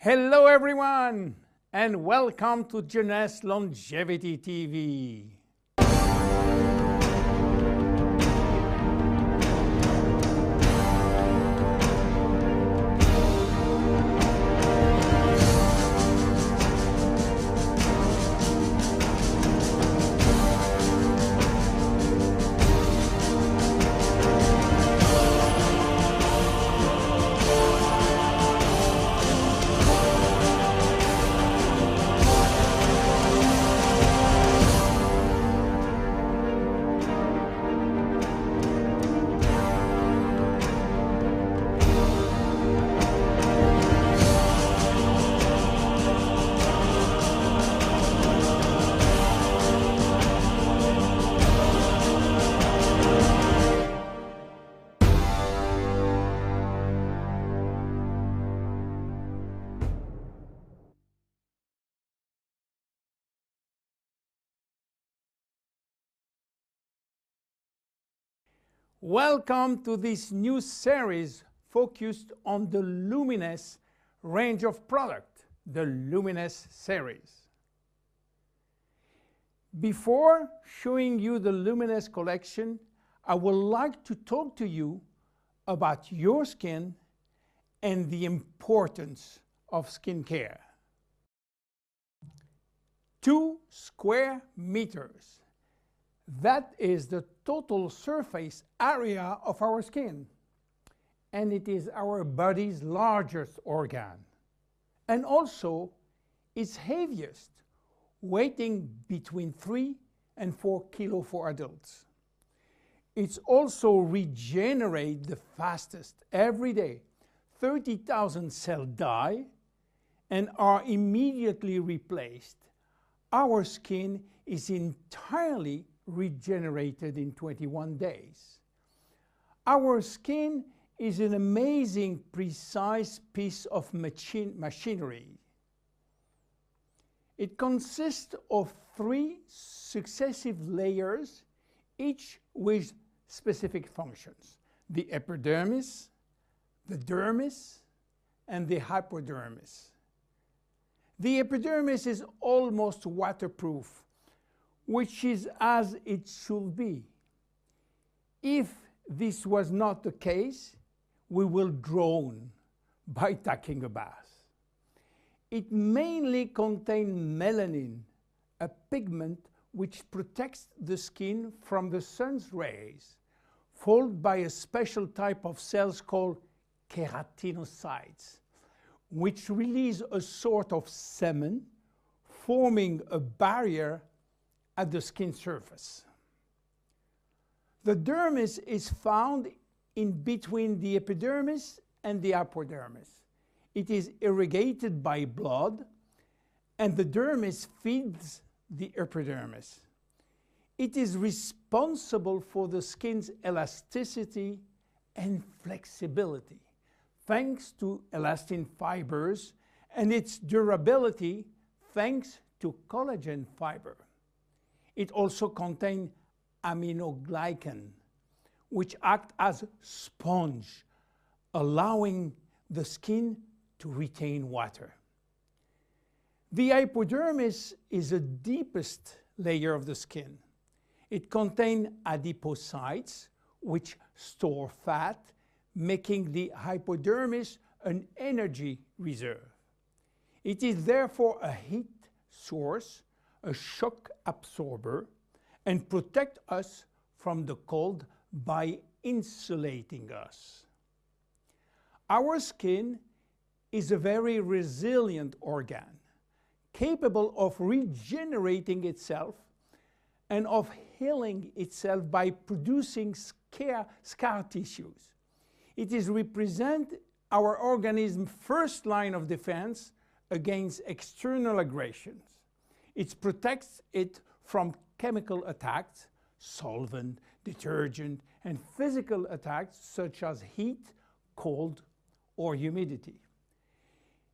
Hello everyone, and welcome to Jeunesse Longevity TV. Welcome to this new series focused on the Luminous range of product, the Luminous series. Before showing you the Luminous collection, I would like to talk to you about your skin and the importance of skincare. 2 square meters. That is the total surface area of our skin, and it is our body's largest organ, and also its heaviest, weighing between 3 and 4 kilos for adults. It's also regenerates the fastest. Every day, 30,000 cells die and are immediately replaced. Our skin is entirely regenerated in 21 days. Our skin is an amazing, precise piece of machinery. It consists of 3 successive layers, each with specific functions: the epidermis, the dermis, and the hypodermis. The epidermis is almost waterproof, which is as it should be. If this was not the case, we will drown by taking a bath. It mainly contains melanin, a pigment which protects the skin from the sun's rays, followed by a special type of cells called keratinocytes, which release a sort of semen, forming a barrier at the skin surface. The dermis is found in between the epidermis and the hypodermis. It is irrigated by blood, and the dermis feeds the epidermis. It is responsible for the skin's elasticity and flexibility, thanks to elastin fibers, and its durability, thanks to collagen fiber. It also contains aminoglycan, which act as sponge, allowing the skin to retain water. The hypodermis is the deepest layer of the skin. It contains adipocytes, which store fat, making the hypodermis an energy reserve. It is therefore a heat source, a shock absorber, and protect us from the cold by insulating us. Our skin is a very resilient organ, capable of regenerating itself and of healing itself by producing scar tissues. It is represent our organism's first line of defense against external aggressions. It protects it from chemical attacks, solvent, detergent, and physical attacks such as heat, cold, or humidity.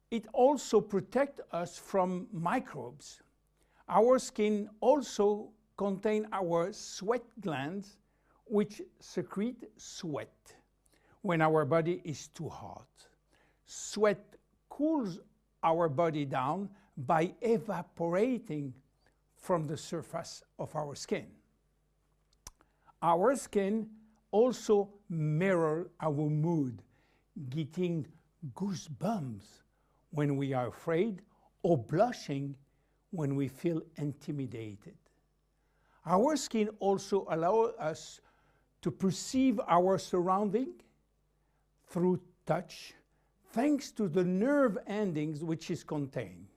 It also protects us from microbes. Our skin also contains our sweat glands, which secrete sweat when our body is too hot. Sweat cools our body down by evaporating from the surface of our skin. Our skin also mirrors our mood, getting goosebumps when we are afraid or blushing when we feel intimidated. Our skin also allows us to perceive our surrounding through touch, thanks to the nerve endings which is contained.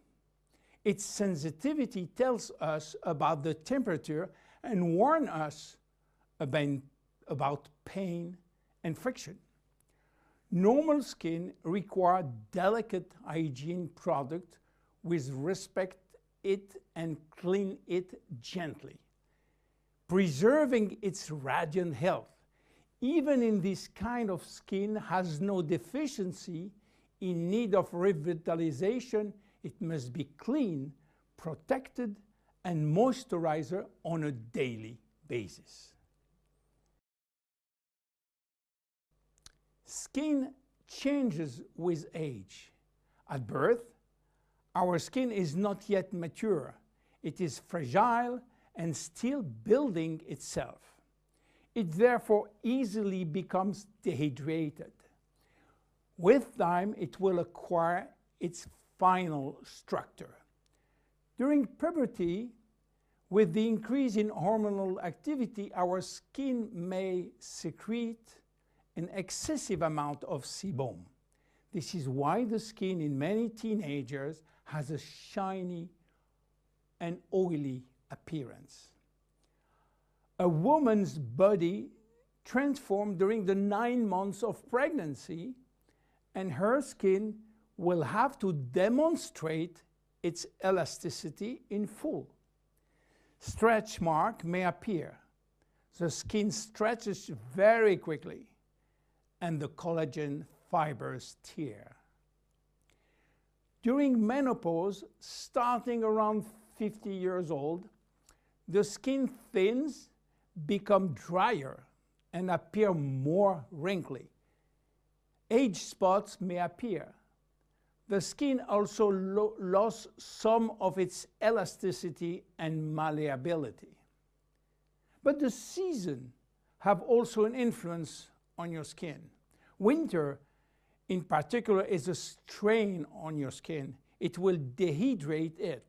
Its sensitivity tells us about the temperature and warns us about pain and friction. Normal skin requires delicate hygiene product with respect it and clean it gently, preserving its radiant health. Even in this kind of skin has no deficiency in need of revitalization, it must be clean, protected, and moisturized on a daily basis. Skin changes with age. At birth, our skin is not yet mature. It is fragile and still building itself. It therefore easily becomes dehydrated. With time, it will acquire its final structure. During puberty, with the increase in hormonal activity, our skin may secrete an excessive amount of sebum. This is why the skin in many teenagers has a shiny and oily appearance. A woman's body transforms during the 9 months of pregnancy, and her skin will have to demonstrate its elasticity in full. Stretch marks may appear. The skin stretches very quickly, and the collagen fibers tear. During menopause, starting around 50 years old, the skin thins, become drier, and appear more wrinkly. Age spots may appear. The skin also lost some of its elasticity and malleability. But the seasons have also an influence on your skin. Winter, in particular, is a strain on your skin. It will dehydrate it.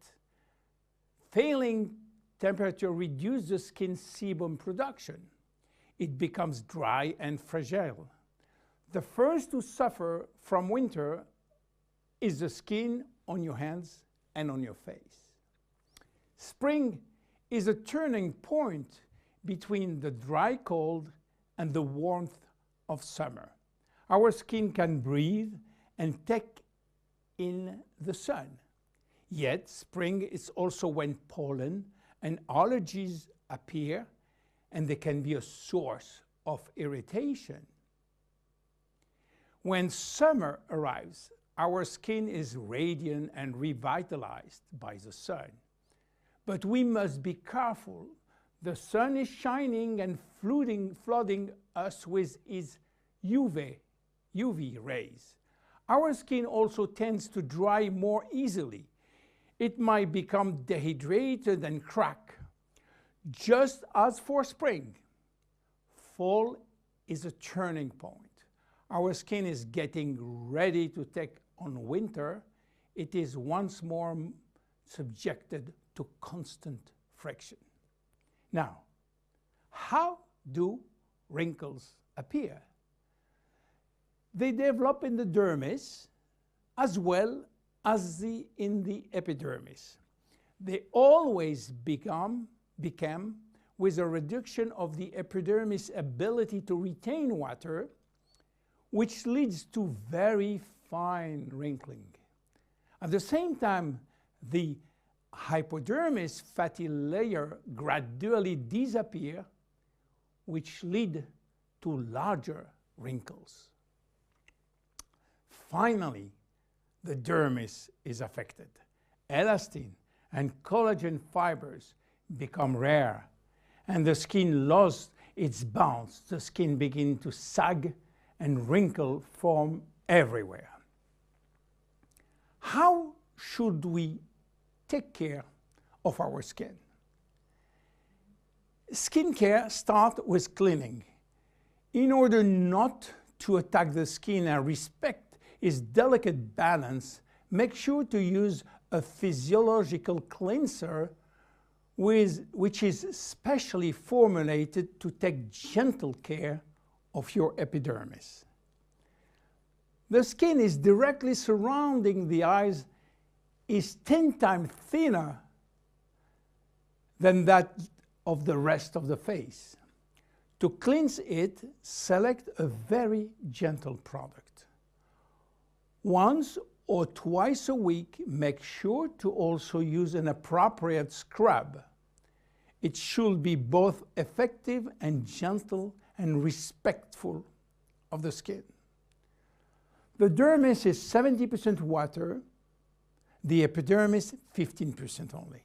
Failing temperature reduces the skin sebum production. It becomes dry and fragile. The first to suffer from winter is the skin on your hands and on your face. Spring is a turning point between the dry cold and the warmth of summer. Our skin can breathe and take in the sun. Yet spring is also when pollen and allergies appear, and they can be a source of irritation. When summer arrives, our skin is radiant and revitalized by the sun. But we must be careful. The sun is shining and flooding us with its UV rays. Our skin also tends to dry more easily. It might become dehydrated and crack. Just as for spring, fall is a turning point. Our skin is getting ready to take on winter. It is once more subjected to constant friction. Now, how do wrinkles appear? They develop in the dermis as well as in the epidermis. They always become with a reduction of the epidermis' ability to retain water, which leads to very fine wrinkling. At the same time, the hypodermis fatty layer gradually disappear, which lead to larger wrinkles. Finally, the dermis is affected. Elastin and collagen fibers become rare, and the skin lost its bounce. The skin begins to sag and wrinkles form everywhere. How should we take care of our skin? Skincare starts with cleaning. In order not to attack the skin and respect its delicate balance, make sure to use a physiological cleanser which is specially formulated to take gentle care of your epidermis. The skin is directly surrounding the eyes is 10 times thinner than that of the rest of the face. To cleanse it, select a very gentle product. Once or twice a week, make sure to also use an appropriate scrub. It should be both effective and gentle and respectful of the skin. The dermis is 70% water, the epidermis 15% only.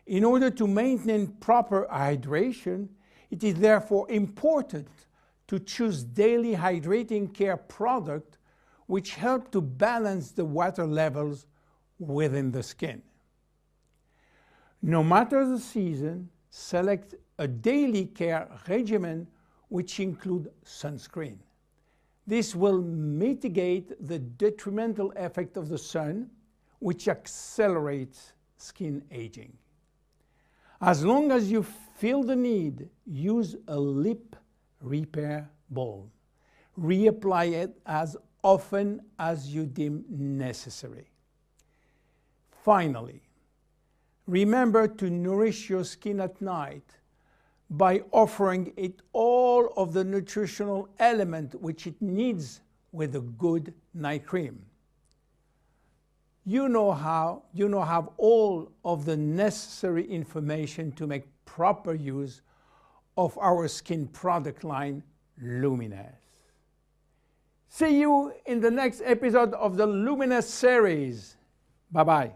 In order to maintain proper hydration, it is therefore important to choose daily hydrating care products which help to balance the water levels within the skin. No matter the season, select a daily care regimen which includes sunscreen. This will mitigate the detrimental effect of the sun, which accelerates skin aging. As long as you feel the need, use a lip repair balm. Reapply it as often as you deem necessary. Finally, remember to nourish your skin at night by offering it all of the nutritional element which it needs with a good night cream. You now have all of the necessary information to make proper use of our skin product line, Luminous. See you in the next episode of the Luminous series. Bye-bye.